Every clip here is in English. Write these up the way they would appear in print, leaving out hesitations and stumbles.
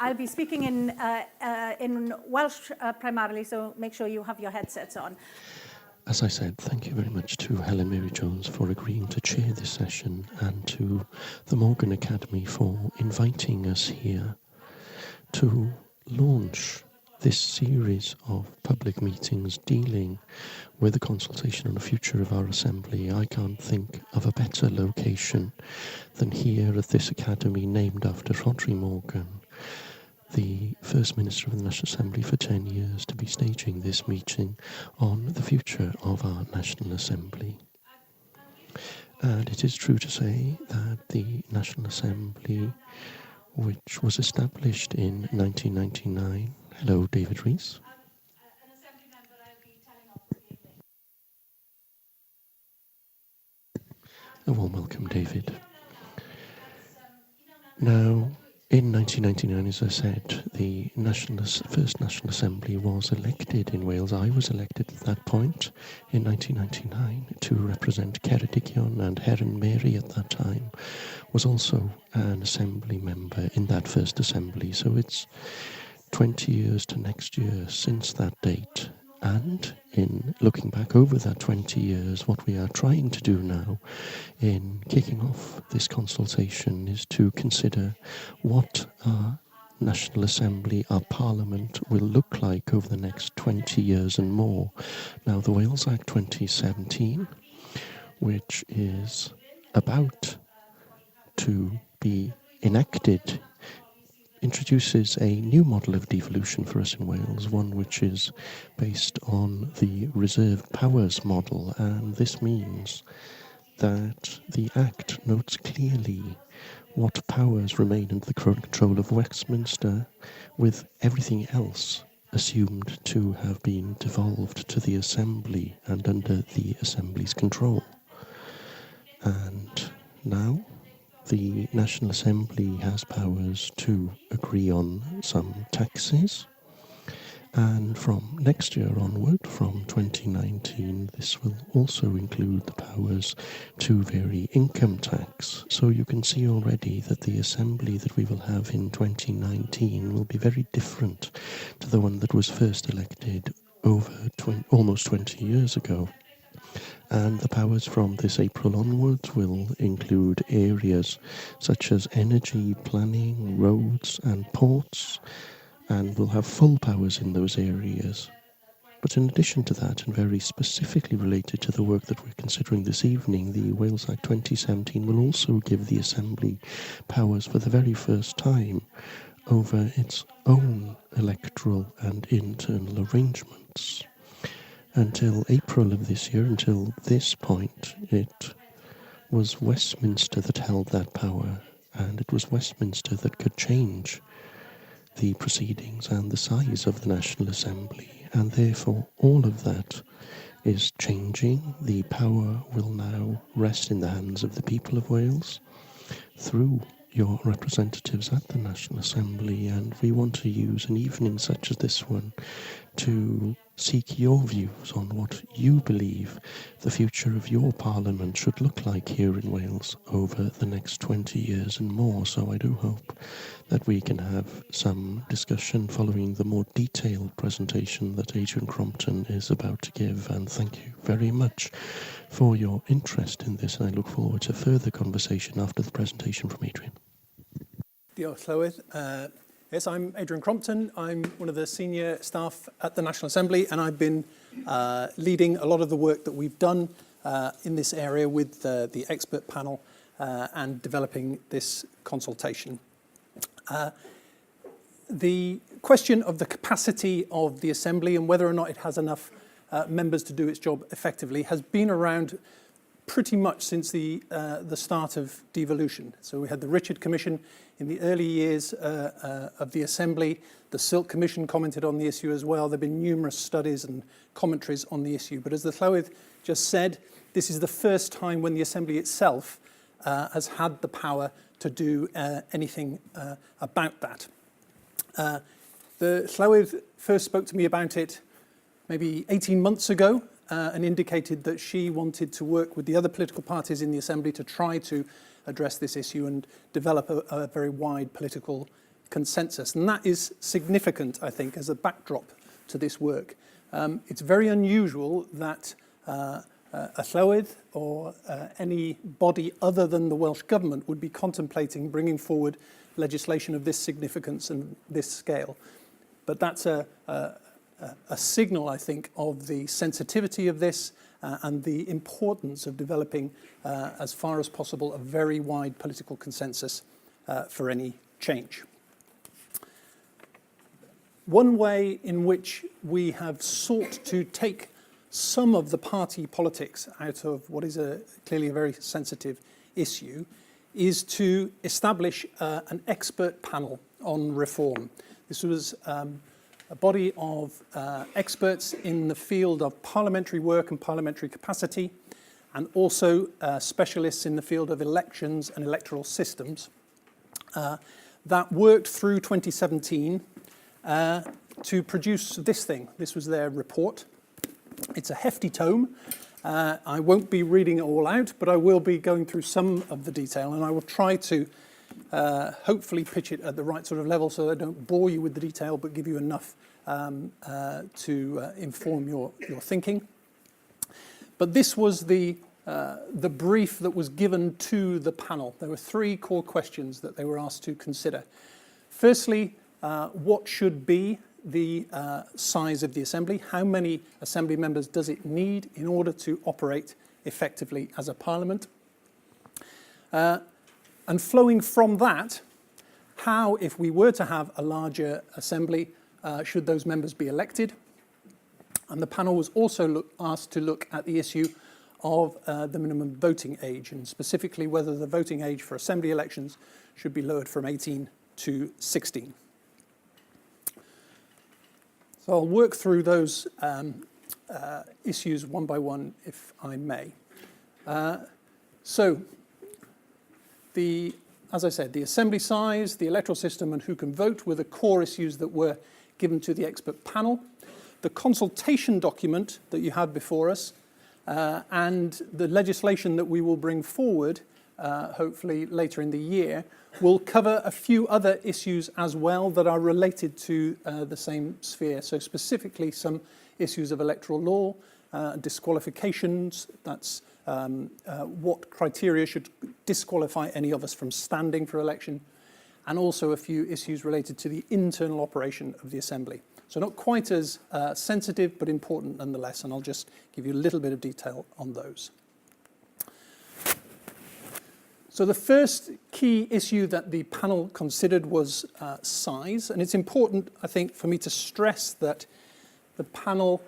I'll be speaking in Welsh primarily, so make sure you have your headsets on. As I said, thank you very much to Helen Mary Jones for agreeing to chair this session, and to the Morgan Academy for inviting us here to launch this series of public meetings dealing with the consultation on the future of our Assembly. I can't think of a better location than here at this Academy named after Rhodri Morgan, the First Minister of the National Assembly for 10 years, to be staging this meeting on the future of our National Assembly. And it is true to say that the National Assembly, which was established in 1999, hello David Rees. A warm welcome, David. Now, in 1999, as I said, the First National Assembly was elected in Wales. I was elected at that point in 1999 to represent Ceredigion, and Heron Mary at that time was also an Assembly member in that first Assembly. So it's 20 years to next year since that date. And in looking back over that 20 years, what we are trying to do now in kicking off this consultation is to consider what our National Assembly, our Parliament, will look like over the next 20 years and more. Now, the Wales Act 2017, which is about to be enacted, introduces a new model of devolution for us in Wales, one which is based on the reserved powers model, and this means that the Act notes clearly what powers remain under the control of Westminster, with everything else assumed to have been devolved to the Assembly and under the Assembly's control. And now the National Assembly has powers to agree on some taxes, and from next year onward, from 2019, this will also include the powers to vary income tax. So you can see already that the Assembly that we will have in 2019 will be very different to the one that was first elected over almost 20 years ago. And the powers from this April onwards will include areas such as energy, planning, roads and ports, and will have full powers in those areas. But in addition to that, and very specifically related to the work that we're considering this evening, the Wales Act 2017 will also give the Assembly powers for the very first time over its own electoral and internal arrangements. Until April of this year, until this point, it was Westminster that held that power, and it was Westminster that could change the proceedings and the size of the National Assembly, and therefore all of that is changing. The power will now rest in the hands of the people of Wales through your representatives at the National Assembly, and we want to use an evening such as this one to seek your views on what you believe the future of your Parliament should look like here in Wales over the next 20 years and more. So I do hope that we can have some discussion following the more detailed presentation that Adrian Crompton is about to give, and thank you very much for your interest in this, and I look forward to further conversation after the presentation from Adrian. Diolch, Llywydd. Yes, I'm Adrian Crompton. I'm one of the senior staff at the National Assembly, and I've been leading a lot of the work that we've done in this area with the expert panel and developing this consultation. The question of the capacity of the Assembly and whether or not it has enough members to do its job effectively has been around pretty much since the start of devolution. So we had the Richard Commission in the early years of the Assembly. The Silk Commission commented on the issue as well. There have been numerous studies and commentaries on the issue. But as the Llywydd just said, this is the first time when the Assembly itself has had the power to do anything about that. The Llywydd first spoke to me about it maybe 18 months ago and indicated that she wanted to work with the other political parties in the Assembly to try to address this issue and develop a very wide political consensus. And that is significant, I think, as a backdrop to this work. It's very unusual that a Llywydd or any body other than the Welsh Government would be contemplating bringing forward legislation of this significance and this scale. But that's a signal, I think, of the sensitivity of this and the importance of developing, as far as possible, a very wide political consensus for any change. One way in which we have sought to take some of the party politics out of what is clearly a very sensitive issue is to establish an expert panel on reform. This was a body of experts in the field of parliamentary work and parliamentary capacity, and also specialists in the field of elections and electoral systems that worked through 2017 to produce this thing. This was their report. It's a hefty tome. I won't be reading it all out, but I will be going through some of the detail, and I will try to hopefully pitch it at the right sort of level so that I don't bore you with the detail, but give you enough to inform your thinking. But this was the brief that was given to the panel. There were three core questions that they were asked to consider. Firstly, what should be the size of the Assembly? How many Assembly members does it need in order to operate effectively as a Parliament? And flowing from that, how, if we were to have a larger Assembly, should those members be elected? And the panel was also asked to look at the issue of the minimum voting age, and specifically whether the voting age for Assembly elections should be lowered from 18 to 16. So I'll work through those issues one by one, if I may. As I said, the Assembly size, the electoral system, and who can vote were the core issues that were given to the expert panel. The consultation document that you have before us and the legislation that we will bring forward, hopefully later in the year, will cover a few other issues as well that are related to the same sphere. So specifically some issues of electoral law, disqualifications, that's what criteria should disqualify any of us from standing for election, and also a few issues related to the internal operation of the Assembly. So not quite as sensitive, but important nonetheless, and I'll just give you a little bit of detail on those. So the first key issue that the panel considered was size, and it's important, I think, for me to stress that the panel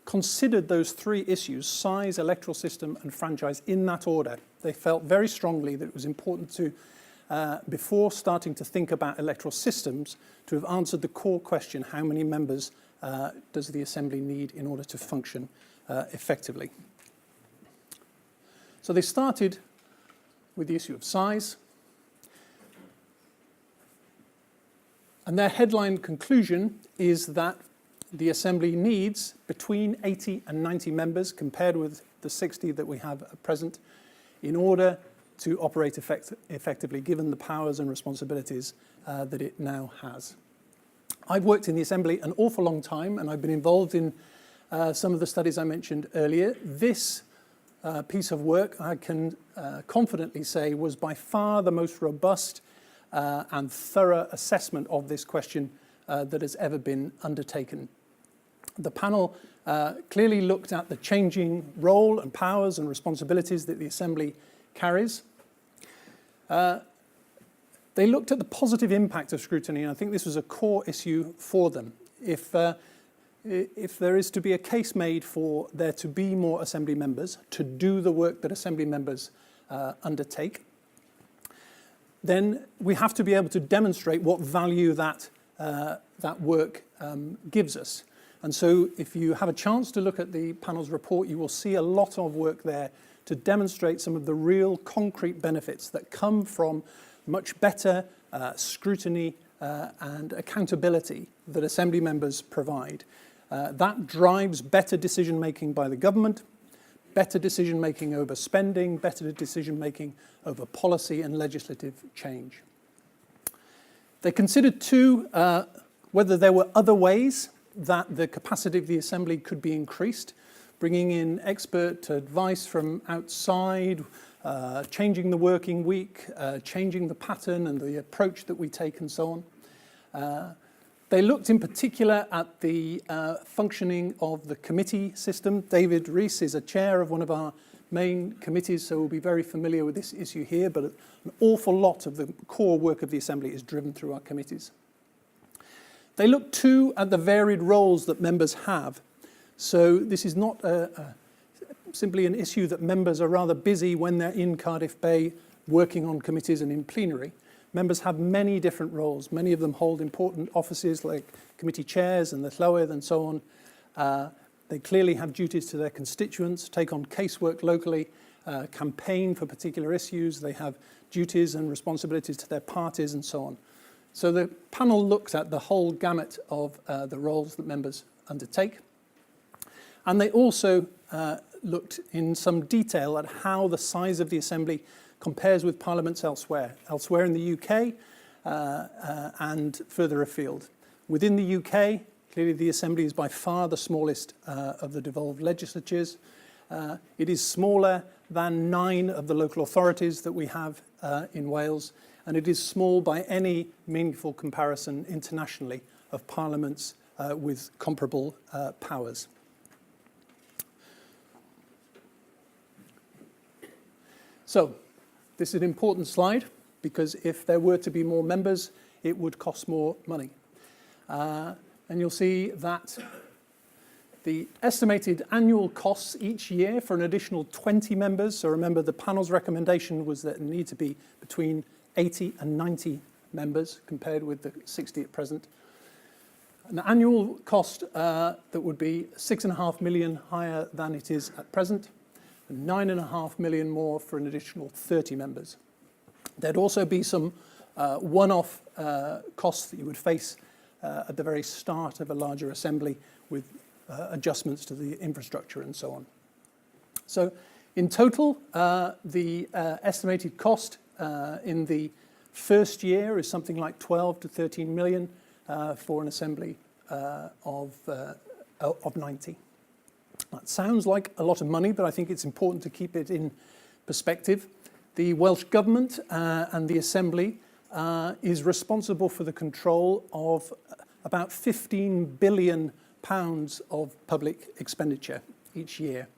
considered those three issues, size, electoral system, and franchise, in that order. They felt very strongly that it was important to, before starting to think about electoral systems, to have answered the core question, how many members does the Assembly need in order to function effectively? So they started with the issue of size. And their headline conclusion is that the Assembly needs between 80 and 90 members, compared with the 60 that we have at present, in order to operate effectively, given the powers and responsibilities that it now has. I've worked in the Assembly an awful long time, and I've been involved in some of the studies I mentioned earlier. This piece of work, I can confidently say, was by far the most robust and thorough assessment of this question that has ever been undertaken. The panel clearly looked at the changing role and powers and responsibilities that the Assembly carries. They looked at the positive impact of scrutiny, and I think this was a core issue for them. If there is to be a case made for there to be more Assembly members to do the work that Assembly members undertake, then we have to be able to demonstrate what value that work gives us. And so if you have a chance to look at the panel's report, you will see a lot of work there to demonstrate some of the real concrete benefits that come from much better scrutiny and accountability that Assembly members provide. That drives better decision-making by the government, better decision-making over spending, better decision-making over policy and legislative change. They considered too whether there were other ways that the capacity of the Assembly could be increased, bringing in expert advice from outside, changing the working week, changing the pattern and the approach that we take and so on. They looked in particular at the functioning of the committee system. David Rees is a chair of one of our main committees, so we'll be very familiar with this issue here, but an awful lot of the core work of the Assembly is driven through our committees. They look too at the varied roles that members have. So this is not simply an issue that members are rather busy when they're in Cardiff Bay working on committees and in plenary. Members have many different roles. Many of them hold important offices like committee chairs and the Llywydd and so on. They clearly have duties to their constituents, take on casework locally, campaign for particular issues. They have duties and responsibilities to their parties and so on. So the panel looked at the whole gamut of the roles that members undertake. And they also looked in some detail at how the size of the Assembly compares with parliaments elsewhere in the UK and further afield. Within the UK, clearly the Assembly is by far the smallest of the devolved legislatures. It is smaller than 9 of the local authorities that we have in Wales, and it is small by any meaningful comparison internationally of parliaments with comparable powers. So, this is an important slide because if there were to be more members, it would cost more money. And you'll see that the estimated annual costs each year for an additional 20 members, so remember the panel's recommendation was that it need to be between 80 and 90 members compared with the 60 at present. An annual cost that would be 6.5 million higher than it is at present, and 9.5 million more for an additional 30 members. There'd also be some one-off costs that you would face at the very start of a larger assembly with adjustments to the infrastructure and so on. So in total, the estimated cost in the first year is something like 12 to 13 million for an assembly of 90. That sounds like a lot of money, but I think it's important to keep it in perspective. The Welsh Government and the Assembly is responsible for the control of about £15 billion of public expenditure each year.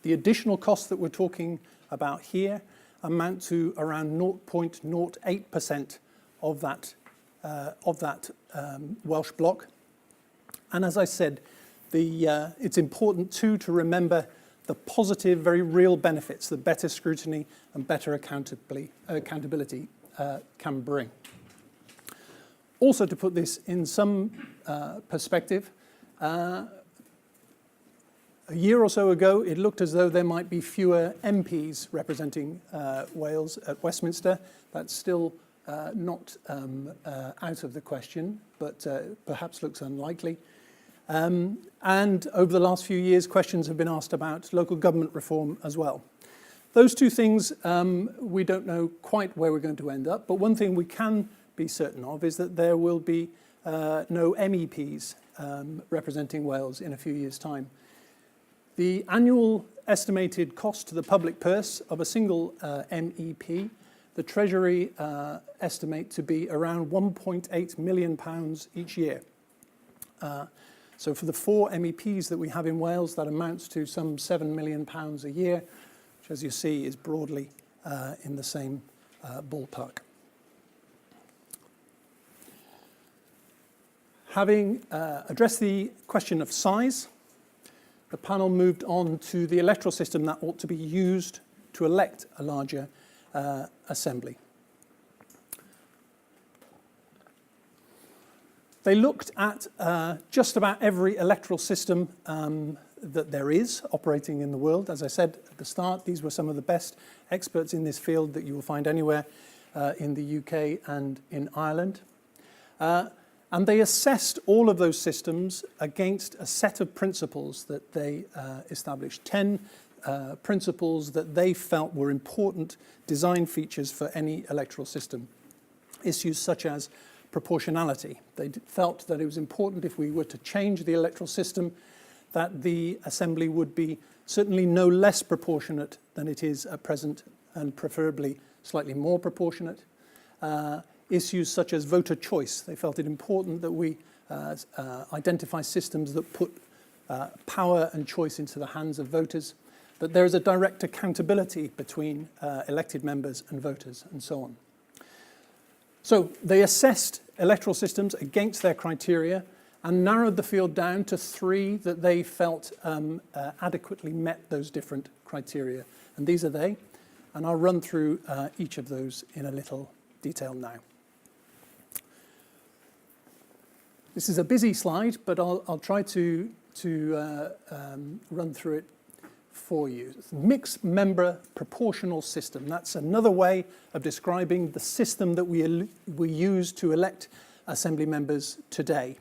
The additional costs that we're talking about here amount to around 0.08% of that Welsh block. And as I said, it's important too to remember the positive, very real benefits that better scrutiny and better accountability can bring. Also, to put this in some perspective, a year or so ago, it looked as though there might be fewer MPs representing Wales at Westminster. That's still not out of the question, but perhaps looks unlikely. And over the last few years, questions have been asked about local government reform as well. Those two things, we don't know quite where we're going to end up, but one thing we can be certain of is that there will be no MEPs representing Wales in a few years' time. The annual estimated cost to the public purse of a single MEP, the Treasury estimate to be around £1.8 million each year. So for the 4 MEPs that we have in Wales, that amounts to some £7 million a year, which as you see is broadly in the same ballpark. Having addressed the question of size, the panel moved on to the electoral system that ought to be used to elect a larger assembly. They looked at just about every electoral system that there is operating in the world. As I said at the start, these were some of the best experts in this field that you will find anywhere in the UK and in Ireland. And they assessed all of those systems against a set of principles that they established, 10 principles that they felt were important design features for any electoral system. issues such as proportionality. They felt that it was important, if we were to change the electoral system, that the Assembly would be certainly no less proportionate than it is at present, and preferably slightly more proportionate. Issues such as voter choice. They felt it important that we identify systems that put power and choice into the hands of voters, that there is a direct accountability between elected members and voters, and so on. So they assessed electoral systems against their criteria and narrowed the field down to 3 that they felt adequately met those different criteria. And these are they. And I'll run through each of those in a little detail now. This is a busy slide, but I'll try to run through it for you. Mixed member proportional system. That's another way of describing the system that we use to elect Assembly members today.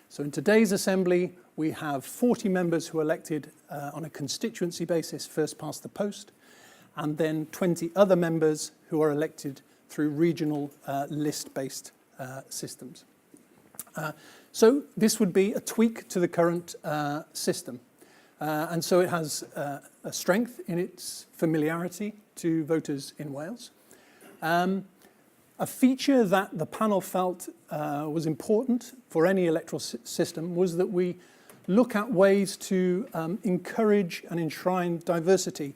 So in today's Assembly, we have 40 members who are elected on a constituency basis, first past the post, and then 20 other members who are elected through regional list-based systems. So this would be a tweak to the current system. And so it has a strength in its familiarity to voters in Wales. A feature that the panel felt was important for any electoral system was that we look at ways to encourage and enshrine diversity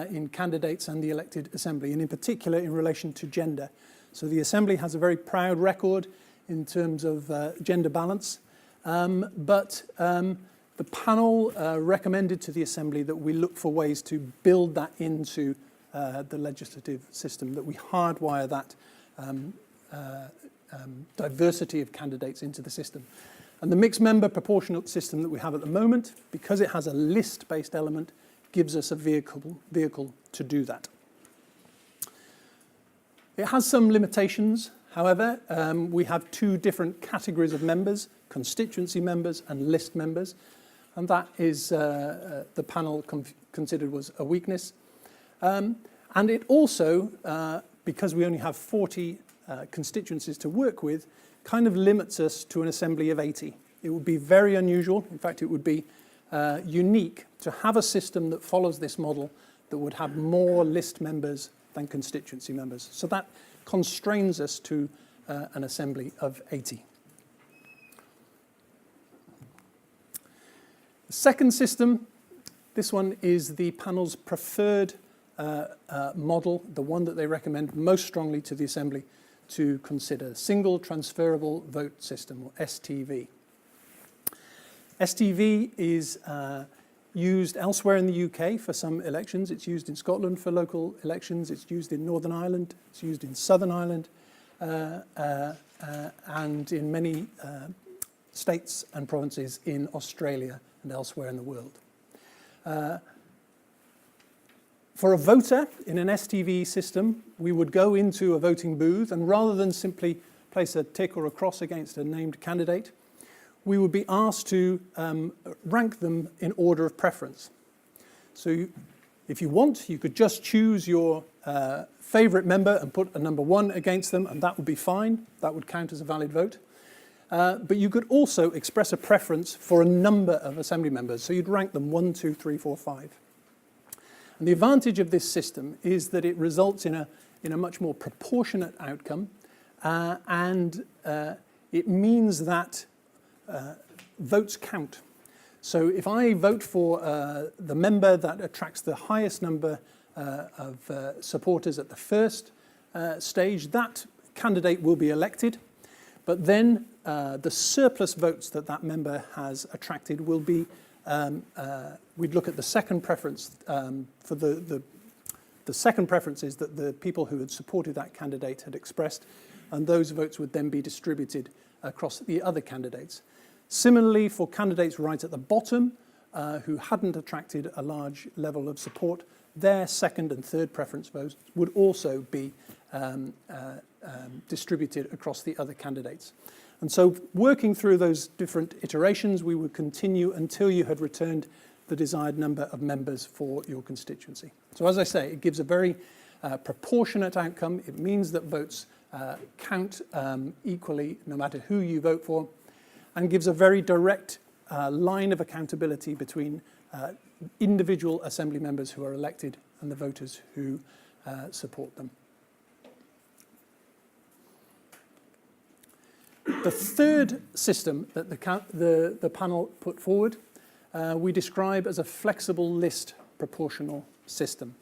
in candidates and the elected Assembly, and in particular in relation to gender. So the Assembly has a very proud record in terms of gender balance, but the panel recommended to the Assembly that we look for ways to build that into the legislative system, that we hardwire that diversity of candidates into the system. And the mixed member proportional system that we have at the moment, because it has a list-based element, gives us a vehicle to do that. It has some limitations. However, we have 2 different categories of members, constituency members and list members, and that is the panel considered was a weakness. And it also, because we only have 40 constituencies to work with, kind of limits us to an Assembly of 80. It would be very unusual, in fact it would be unique to have a system that follows this model that would have more list members than constituency members. So that constrains us to an Assembly of 80. The second system, this one is the panel's preferred model, the one that they recommend most strongly to the Assembly to consider, Single Transferable Vote System, or STV. STV is used elsewhere in the UK for some elections. It's used in Scotland for local elections. It's used in Northern Ireland. It's used in Southern Ireland, and in many states and provinces in Australia and elsewhere in the world. For a voter in an STV system, we would go into a voting booth, and rather than simply place a tick or a cross against a named candidate, we would be asked to rank them in order of preference. So if you want, you could just choose your favourite member and put a number 1 against them, and that would be fine. That would count as a valid vote. But you could also express a preference for a number of Assembly members. So you'd rank them 1, 2, 3, 4, 5. And the advantage of this system is that it results in a much more proportionate outcome, and it means that votes count. So if I vote for the member that attracts the highest number of supporters at the first stage, that candidate will be elected. But then the surplus votes that that member has attracted will be, we'd look at the second preference for the second preferences that the people who had supported that candidate had expressed, and those votes would then be distributed across the other candidates. Similarly, for candidates right at the bottom who hadn't attracted a large level of support, their second and third preference votes would also be distributed across the other candidates. And so working through those different iterations, we would continue until you had returned the desired number of members for your constituency. So as I say, it gives a very proportionate outcome. It means that votes count equally no matter who you vote for, and gives a very direct line of accountability between individual assembly members who are elected and the voters who support them. The third system that the panel put forward we describe as a flexible list proportional system.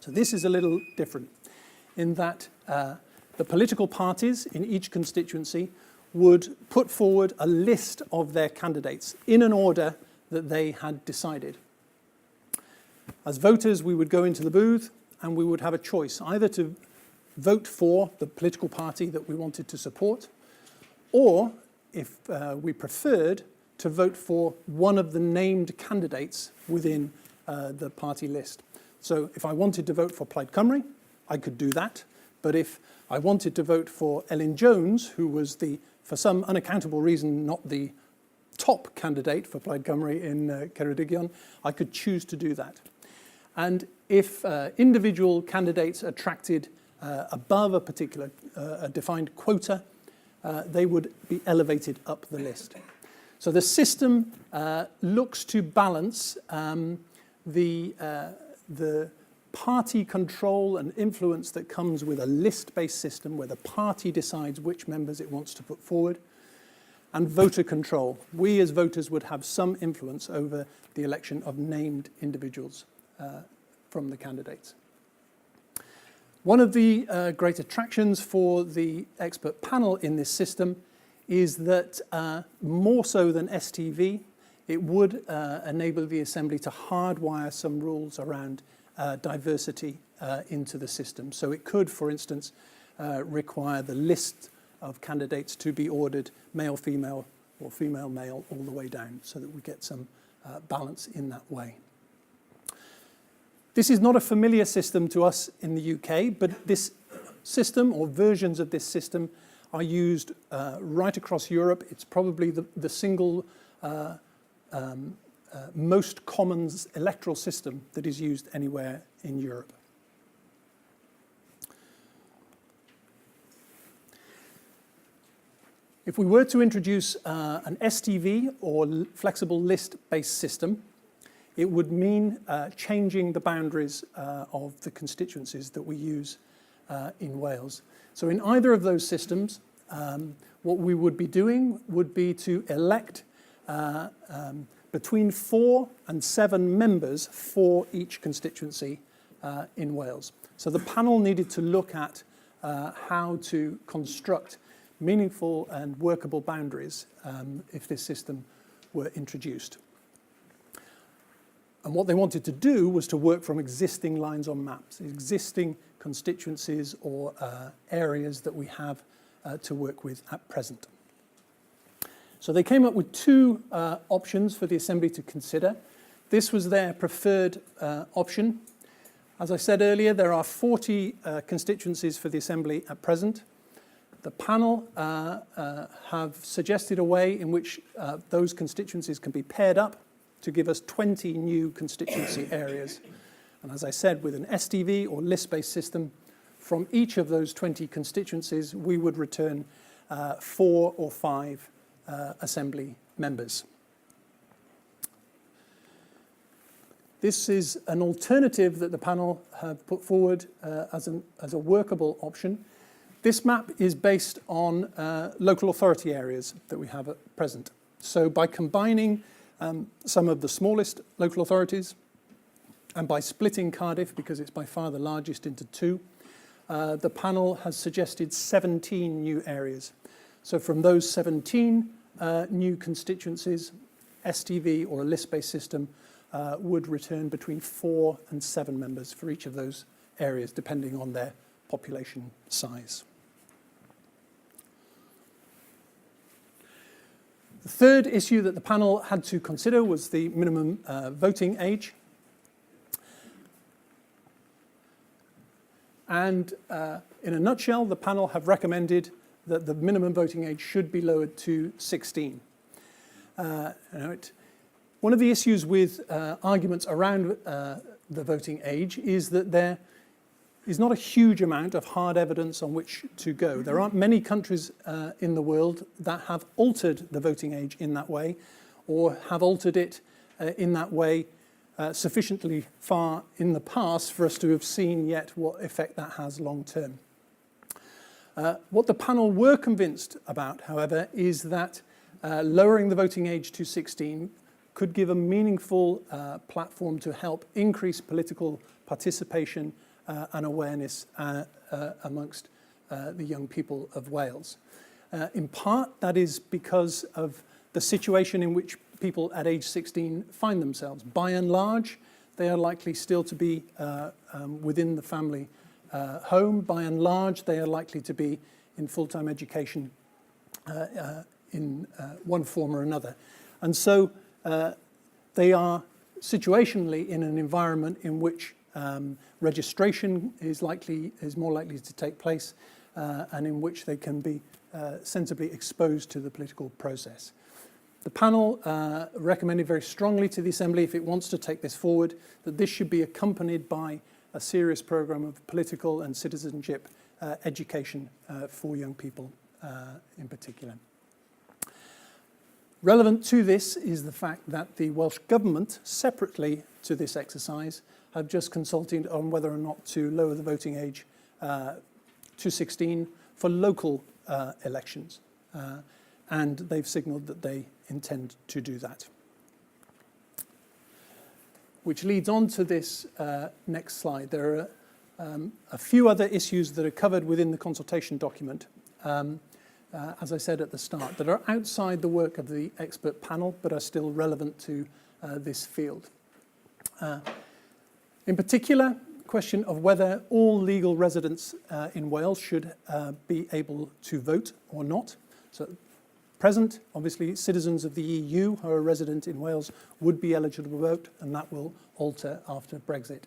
So this is a little different in that the political parties in each constituency would put forward a list of their candidates in an order that they had decided. As voters, we would go into the booth and we would have a choice, either to vote for the political party that we wanted to support, or, if we preferred, to vote for one of the named candidates within the party list. So if I wanted to vote for Plaid Cymru, I could do that. But if I wanted to vote for Elin Jones, who was, for some unaccountable reason, not the top candidate for Plaid Cymru in Ceredigion, I could choose to do that. And if individual candidates attracted above a particular a defined quota, they would be elevated up the list. So the system looks to balance the party control and influence that comes with a list-based system where the party decides which members it wants to put forward, and voter control. We as voters would have some influence over the election of named individuals from the candidates. One of the great attractions for the expert panel in this system is that more so than STV, it would enable the Assembly to hardwire some rules around diversity into the system. So it could, for instance, require the list of candidates to be ordered male-female or female-male all the way down, so that we get some balance in that way. This is not a familiar system to us in the UK, but this system, or versions of this system, are used right across Europe. It's probably the single most common electoral system that is used anywhere in Europe. If we were to introduce an STV, or flexible list-based system, it would mean changing the boundaries of the constituencies that we use in Wales. So in either of those systems, what we would be doing would be to elect between 4 and 7 members for each constituency in Wales. So the panel needed to look at how to construct meaningful and workable boundaries if this system were introduced. And what they wanted to do was to work from existing lines on maps, existing constituencies or areas that we have to work with at present. So they came up with 2 options for the Assembly to consider. This was their preferred option. As I said earlier, there are 40 constituencies for the Assembly at present. The panel have suggested a way in which those constituencies can be paired up to give us 20 new constituency areas. And as I said, with an STV or list-based system, from each of those 20 constituencies, we would return 4 or 5 Assembly members. This is an alternative that the panel have put forward as a workable option. This map is based on local authority areas that we have at present. So by combining some of the smallest local authorities, and by splitting Cardiff, because it's by far the largest, into 2, the panel has suggested 17 new areas. So from those 17 new constituencies, STV or a list-based system would return between 4 and 7 members for each of those areas, depending on their population size. The third issue that the panel had to consider was the minimum voting age. And in a nutshell, the panel have recommended that the minimum voting age should be lowered to 16. One of the issues with arguments around the voting age is that is not a huge amount of hard evidence on which to go. There aren't many countries in the world that have altered the voting age in that way, or have altered it in that way sufficiently far in the past for us to have seen yet what effect that has long term. What the panel were convinced about, however, is that lowering the voting age to 16 could give a meaningful platform to help increase political participation and awareness amongst the young people of Wales. In part, that is because of the situation in which people at age 16 find themselves. By and large, they are likely still to be within the family home. By and large, they are likely to be in full-time education in one form or another. And so they are situationally in an environment in which registration is more likely to take place and in which they can be sensibly exposed to the political process. The panel recommended very strongly to the Assembly, if it wants to take this forward, that this should be accompanied by a serious programme of political and citizenship education for young people in particular. Relevant to this is the fact that the Welsh Government, separately to this exercise, have just consulted on whether or not to lower the voting age to 16 for local elections. And they've signalled that they intend to do that. Which leads on to this next slide. There are a few other issues that are covered within the consultation document, as I said at the start, that are outside the work of the expert panel, but are still relevant to this field. In particular, question of whether all legal residents in Wales should be able to vote or not. So, present, obviously, citizens of the EU who are resident in Wales would be eligible to vote, and that will alter after Brexit.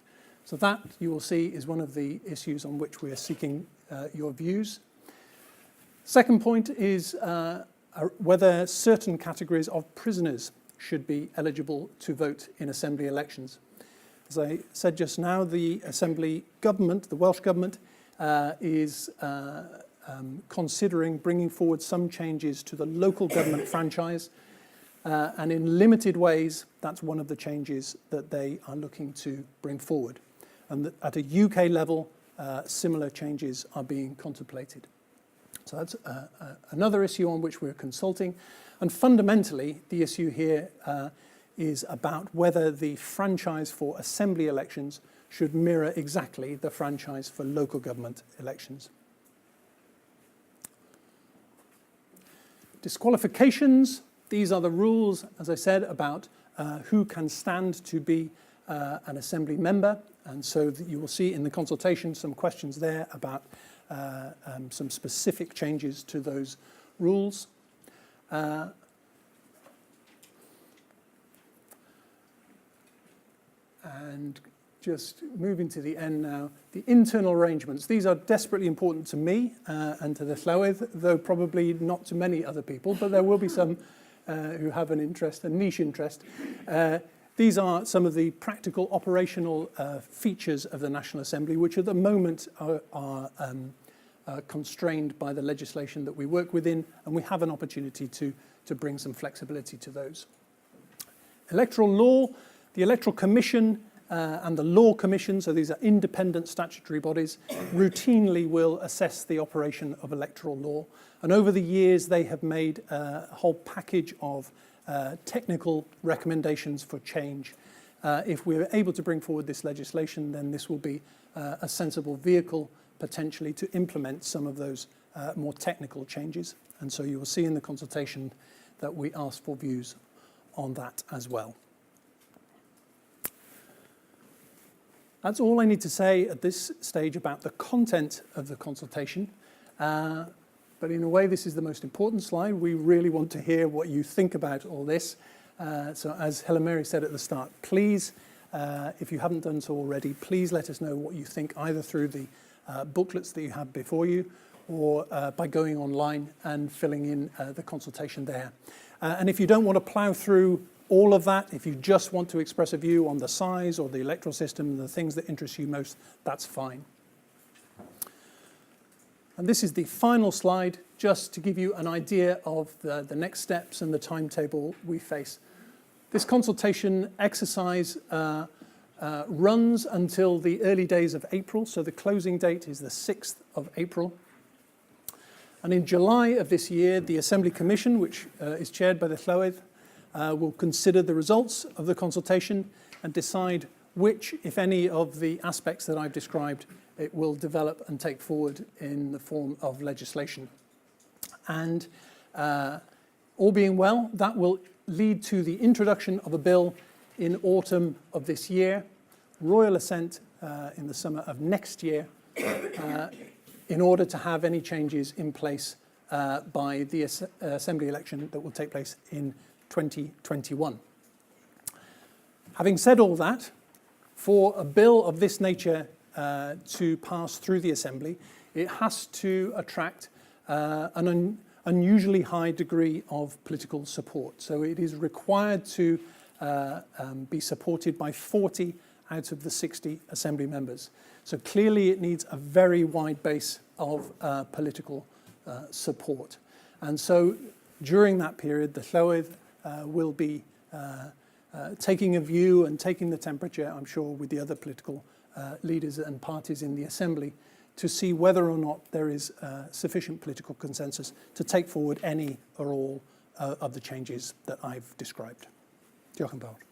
So that, you will see, is one of the issues on which we are seeking your views. Second point is whether certain categories of prisoners should be eligible to vote in Assembly elections. As I said just now, the Assembly government, the Welsh Government, is considering bringing forward some changes to the local government franchise, and in limited ways, that's one of the changes that they are looking to bring forward. And that at a UK level, similar changes are being contemplated. So that's another issue on which we're consulting. And fundamentally, the issue here is about whether the franchise for Assembly elections should mirror exactly the franchise for local government elections. Disqualifications, these are the rules, as I said, about who can stand to be an Assembly member. And so that you will see in the consultation some questions there about some specific changes to those rules. And just moving to the end now, the internal arrangements. These are desperately important to me and to the Llywydd, though probably not to many other people, but there will be some who have an interest, a niche interest. These are some of the practical operational features of the National Assembly, which at the moment are constrained by the legislation that we work within, and we have an opportunity to bring some flexibility to those. Electoral law, the Electoral Commission and the Law Commission, so these are independent statutory bodies, routinely will assess the operation of electoral law. And over the years, they have made a whole package of technical recommendations for change. If we're able to bring forward this legislation, then this will be a sensible vehicle potentially to implement some of those more technical changes. And so you will see in the consultation that we ask for views on that as well. That's all I need to say at this stage about the content of the consultation. But in a way, this is the most important slide. We really want to hear what you think about all this. So as Helen Mary said at the start, please, if you haven't done so already, please let us know what you think, either through the booklets that you have before you or by going online and filling in the consultation there. And if you don't want to plough through all of that, if you just want to express a view on the size or the electoral system, the things that interest you most, that's fine. And this is the final slide, just to give you an idea of the next steps and the timetable we face. This consultation exercise runs until the early days of April, so the closing date is the 6th of April. And in July of this year, the Assembly Commission, which is chaired by the Llywydd, will consider the results of the consultation and decide which, if any, of the aspects that I've described it will develop and take forward in the form of legislation. And all being well, that will lead to the introduction of a bill in autumn of this year, royal assent in the summer of next year, in order to have any changes in place by the Assembly election that will take place in 2021. Having said all that, for a bill of this nature to pass through the Assembly, it has to attract an unusually high degree of political support. So it is required to be supported by 40 out of the 60 Assembly members. So clearly it needs a very wide base of political support. And so during that period, the Llywydd will be taking a view and taking the temperature, I'm sure, with the other political leaders and parties in the Assembly to see whether or not there is sufficient political consensus to take forward any or all of the changes that I've described. Diolch yn fawr.